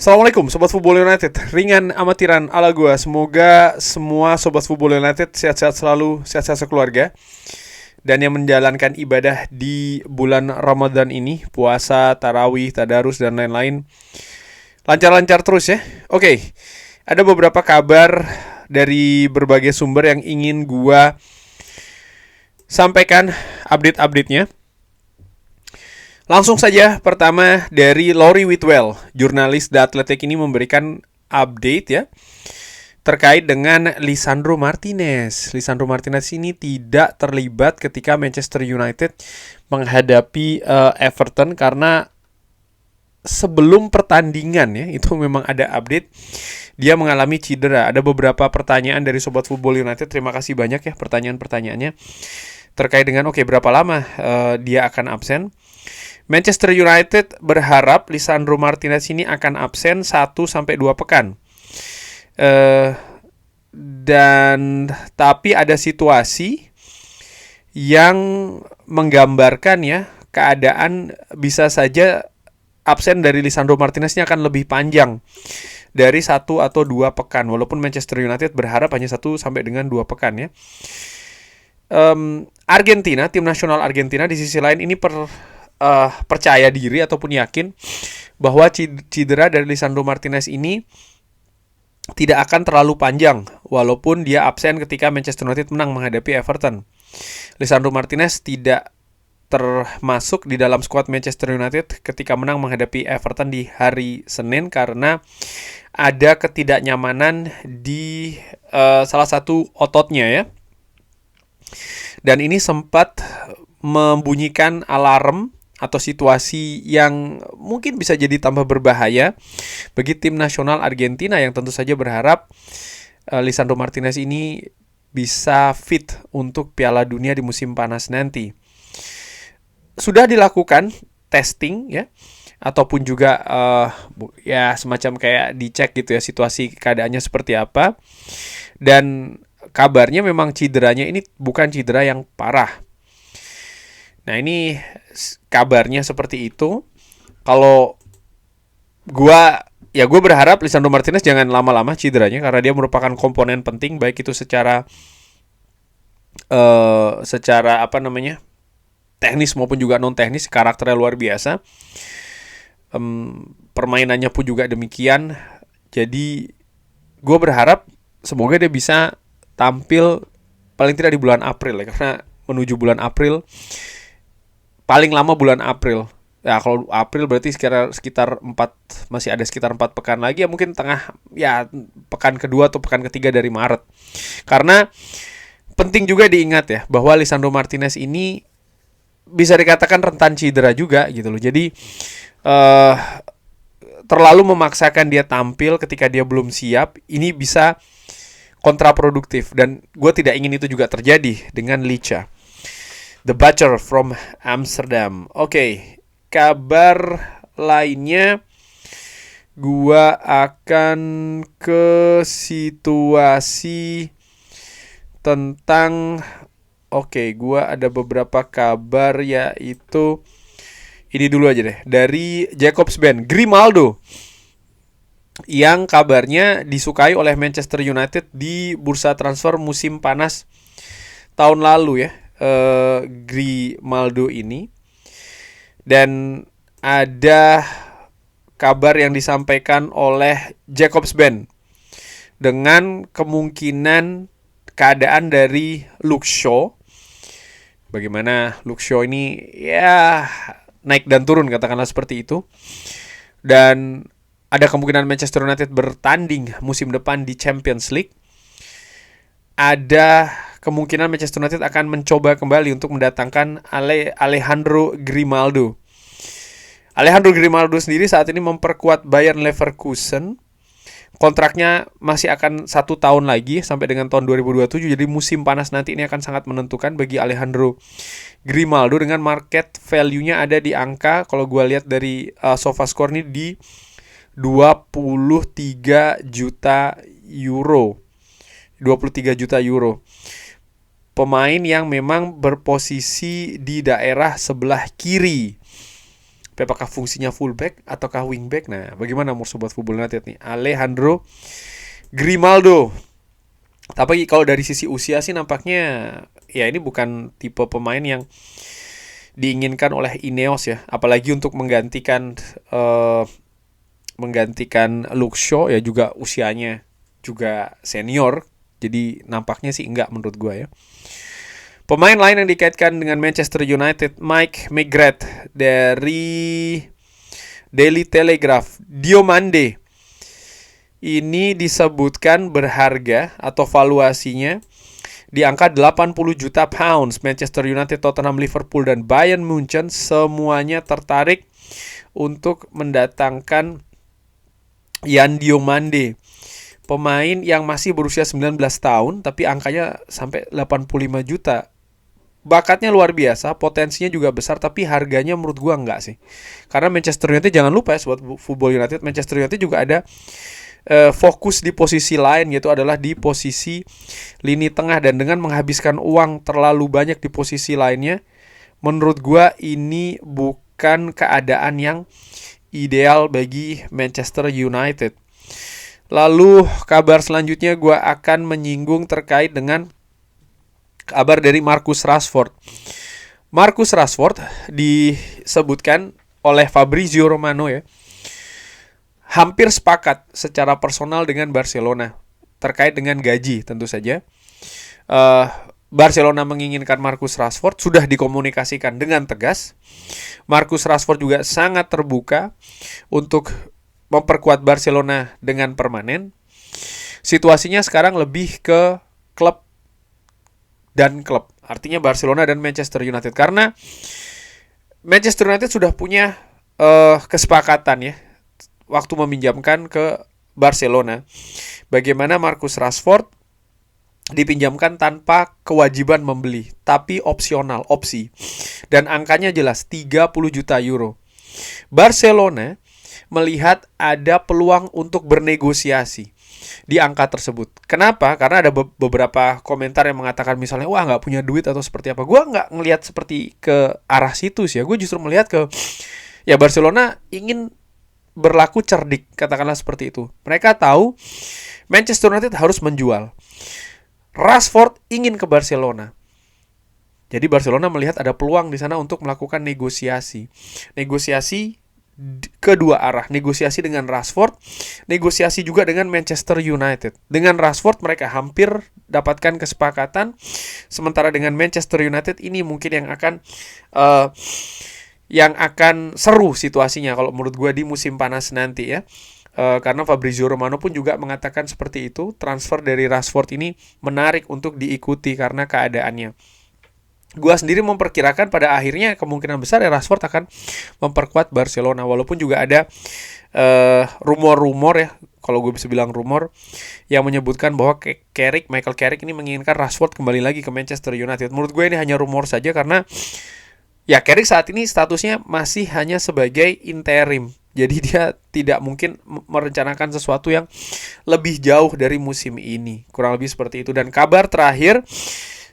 Assalamualaikum Sobat Football United. Ringan amatiran ala gua. Semoga semua Sobat Football United sehat-sehat selalu, sehat-sehat sekeluarga. Dan yang menjalankan ibadah di bulan Ramadan ini, puasa, tarawih, tadarus, dan lain-lain, lancar-lancar terus ya. Oke, ada beberapa kabar dari berbagai sumber yang ingin gua sampaikan update-update-nya. Langsung saja, pertama dari Laurie Whitwell, jurnalis The Athletic ini memberikan update ya terkait dengan Lisandro Martinez. Lisandro Martinez ini tidak terlibat ketika Manchester United menghadapi Everton karena sebelum pertandingan ya, itu memang ada update dia mengalami cedera. Ada beberapa pertanyaan dari Sobat Football United. Terima kasih banyak ya pertanyaan-pertanyaannya terkait dengan berapa lama dia akan absen. Manchester United berharap Lisandro Martinez ini akan absen 1-2 pekan. Tapi ada situasi yang menggambarkan ya keadaan bisa saja absen dari Lisandro Martinez ini akan lebih panjang dari 1 atau 2 pekan. Walaupun Manchester United berharap hanya 1-2 pekan ya. Argentina, tim nasional Argentina di sisi lain ini percaya diri ataupun yakin bahwa cedera dari Lisandro Martinez ini tidak akan terlalu panjang walaupun dia absen ketika Manchester United menang menghadapi Everton. Lisandro Martinez tidak termasuk di dalam skuad Manchester United ketika menang menghadapi Everton di hari Senin karena ada ketidaknyamanan di salah satu ototnya ya. Dan ini sempat membunyikan alarm atau situasi yang mungkin bisa jadi tambah berbahaya bagi tim nasional Argentina yang tentu saja berharap Lisandro Martinez ini bisa fit untuk Piala Dunia di musim panas nanti. Sudah dilakukan testing ya, ataupun juga ya semacam kayak dicek gitu ya situasi keadaannya seperti apa. Dan kabarnya memang cederanya ini bukan cedera yang parah. Nah ini kabarnya seperti itu. Kalau gue berharap Lisandro Martinez jangan lama-lama cederanya karena dia merupakan komponen penting baik itu secara teknis maupun juga non teknis. Karakternya luar biasa. Permainannya pun juga demikian. Jadi gue berharap semoga dia bisa tampil paling tidak di bulan April ya, karena menuju bulan April paling lama bulan April. Ya kalau April berarti sekitar 4 masih ada sekitar 4 pekan lagi ya, mungkin tengah ya pekan kedua atau pekan ketiga dari Maret. Karena penting juga diingat ya bahwa Lisandro Martinez ini bisa dikatakan rentan cedera juga gitu loh. Jadi terlalu memaksakan dia tampil ketika dia belum siap, ini bisa kontraproduktif dan gue tidak ingin itu juga terjadi dengan Licha. The Butcher from Amsterdam. Oke, kabar lainnya gua akan ke situasi tentang gua ada beberapa kabar, yaitu ini dulu aja deh dari Jakobsben, Grimaldo yang kabarnya disukai oleh Manchester United di bursa transfer musim panas tahun lalu ya. Grimaldo ini, dan ada kabar yang disampaikan oleh Jakobsben dengan kemungkinan keadaan dari Luke Shaw. Bagaimana Luke Shaw ini ya naik dan turun katakanlah seperti itu, dan ada kemungkinan Manchester United bertanding musim depan di Champions League. Ada kemungkinan Manchester United akan mencoba kembali untuk mendatangkan Alejandro Grimaldo. Alejandro Grimaldo sendiri saat ini memperkuat Bayern Leverkusen. Kontraknya masih akan 1 tahun lagi sampai dengan tahun 2027. Jadi musim panas nanti ini akan sangat menentukan bagi Alejandro Grimaldo dengan market value-nya ada di angka, kalau gue lihat dari SofaScore ini, di 23 juta euro. 23 juta euro. Pemain yang memang berposisi di daerah sebelah kiri Apakah fungsinya fullback ataukah wingback? Nah, bagaimana menurut Sobat Football United nih? Alejandro Grimaldo. Tapi kalau dari sisi usia sih nampaknya ya ini bukan tipe pemain yang diinginkan oleh Ineos ya, apalagi untuk menggantikan Luke Shaw ya, juga usianya juga senior. Jadi nampaknya sih enggak menurut gue ya. Pemain lain yang dikaitkan dengan Manchester United, Mike McGrath dari Daily Telegraph. Diomande ini disebutkan berharga atau valuasinya di angka 80 juta pounds. Manchester United, Tottenham, Liverpool, dan Bayern Munchen semuanya tertarik untuk mendatangkan Yan Diomande. Pemain yang masih berusia 19 tahun tapi angkanya sampai 85 juta. Bakatnya luar biasa, potensinya juga besar, tapi harganya menurut gua enggak sih. Karena Manchester United, jangan lupa ya Sobat Football United, Manchester United juga ada fokus di posisi lain, yaitu adalah di posisi lini tengah. Dan dengan menghabiskan uang terlalu banyak di posisi lainnya, menurut gua ini bukan keadaan yang ideal bagi Manchester United. Lalu kabar selanjutnya gua akan menyinggung terkait dengan kabar dari Marcus Rashford. Marcus Rashford disebutkan oleh Fabrizio Romano ya, hampir sepakat secara personal dengan Barcelona terkait dengan gaji tentu saja. Barcelona menginginkan Marcus Rashford, sudah dikomunikasikan dengan tegas. Marcus Rashford juga sangat terbuka untuk memperkuat Barcelona dengan permanen. Situasinya sekarang lebih ke klub dan klub, artinya Barcelona dan Manchester United, karena Manchester United sudah punya kesepakatan ya waktu meminjamkan ke Barcelona, bagaimana Marcus Rashford dipinjamkan tanpa kewajiban membeli, tapi opsional, opsi, dan angkanya jelas 30 juta euro. Barcelona melihat ada peluang untuk bernegosiasi di angka tersebut. Kenapa? Karena ada beberapa komentar yang mengatakan misalnya, wah nggak punya duit atau seperti apa. Gue nggak ngelihat seperti ke arah situ sih ya. Gue justru melihat ke, ya Barcelona ingin berlaku cerdik, katakanlah seperti itu. Mereka tahu Manchester United harus menjual. Rashford ingin ke Barcelona. Jadi Barcelona melihat ada peluang di sana untuk melakukan negosiasi. Negosiasi kedua arah, negosiasi dengan Rashford, negosiasi juga dengan Manchester United. Dengan Rashford mereka hampir dapatkan kesepakatan, sementara dengan Manchester United ini mungkin yang akan seru situasinya kalau menurut gue di musim panas nanti ya. Karena Fabrizio Romano pun juga mengatakan seperti itu, transfer dari Rashford ini menarik untuk diikuti karena keadaannya. Gua sendiri memperkirakan pada akhirnya kemungkinan besar ya Rashford akan memperkuat Barcelona, walaupun juga ada rumor-rumor ya, kalau gue bisa bilang rumor, yang menyebutkan bahwa Michael Carrick ini menginginkan Rashford kembali lagi ke Manchester United. Menurut gue ini hanya rumor saja, karena ya Carrick saat ini statusnya masih hanya sebagai interim. Jadi dia tidak mungkin merencanakan sesuatu yang lebih jauh dari musim ini. Kurang lebih seperti itu. Dan kabar terakhir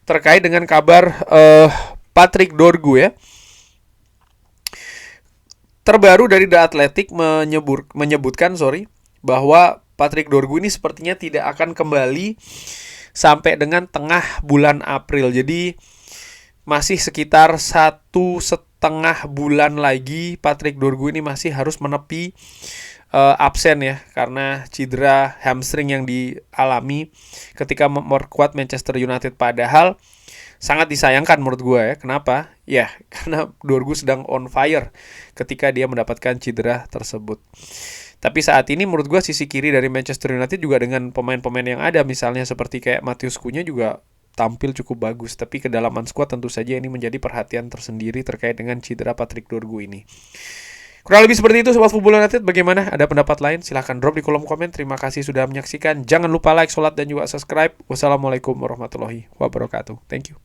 terkait dengan kabar Patrick Dorgu ya. Terbaru dari The Athletic menyebutkan bahwa Patrick Dorgu ini sepertinya tidak akan kembali sampai dengan tengah bulan April. Jadi masih sekitar 1,5 bulan lagi Patrick Dorgu ini masih harus menepi absen ya, karena cedera hamstring yang dialami ketika memperkuat Manchester United. Padahal sangat disayangkan menurut gue ya. Kenapa? Ya karena Dorgu sedang on fire ketika dia mendapatkan cedera tersebut. Tapi saat ini menurut gue sisi kiri dari Manchester United juga dengan pemain-pemain yang ada, misalnya seperti kayak Matheus Cunha juga tampil cukup bagus. Tapi kedalaman skuad tentu saja ini menjadi perhatian tersendiri terkait dengan cedera Patrick Dorgu ini. Kurang lebih seperti itu Sobat Football United. Bagaimana? Ada pendapat lain? Silahkan drop di kolom komen. Terima kasih sudah menyaksikan. Jangan lupa like, sholat, dan juga subscribe. Wassalamualaikum warahmatullahi wabarakatuh. Thank you.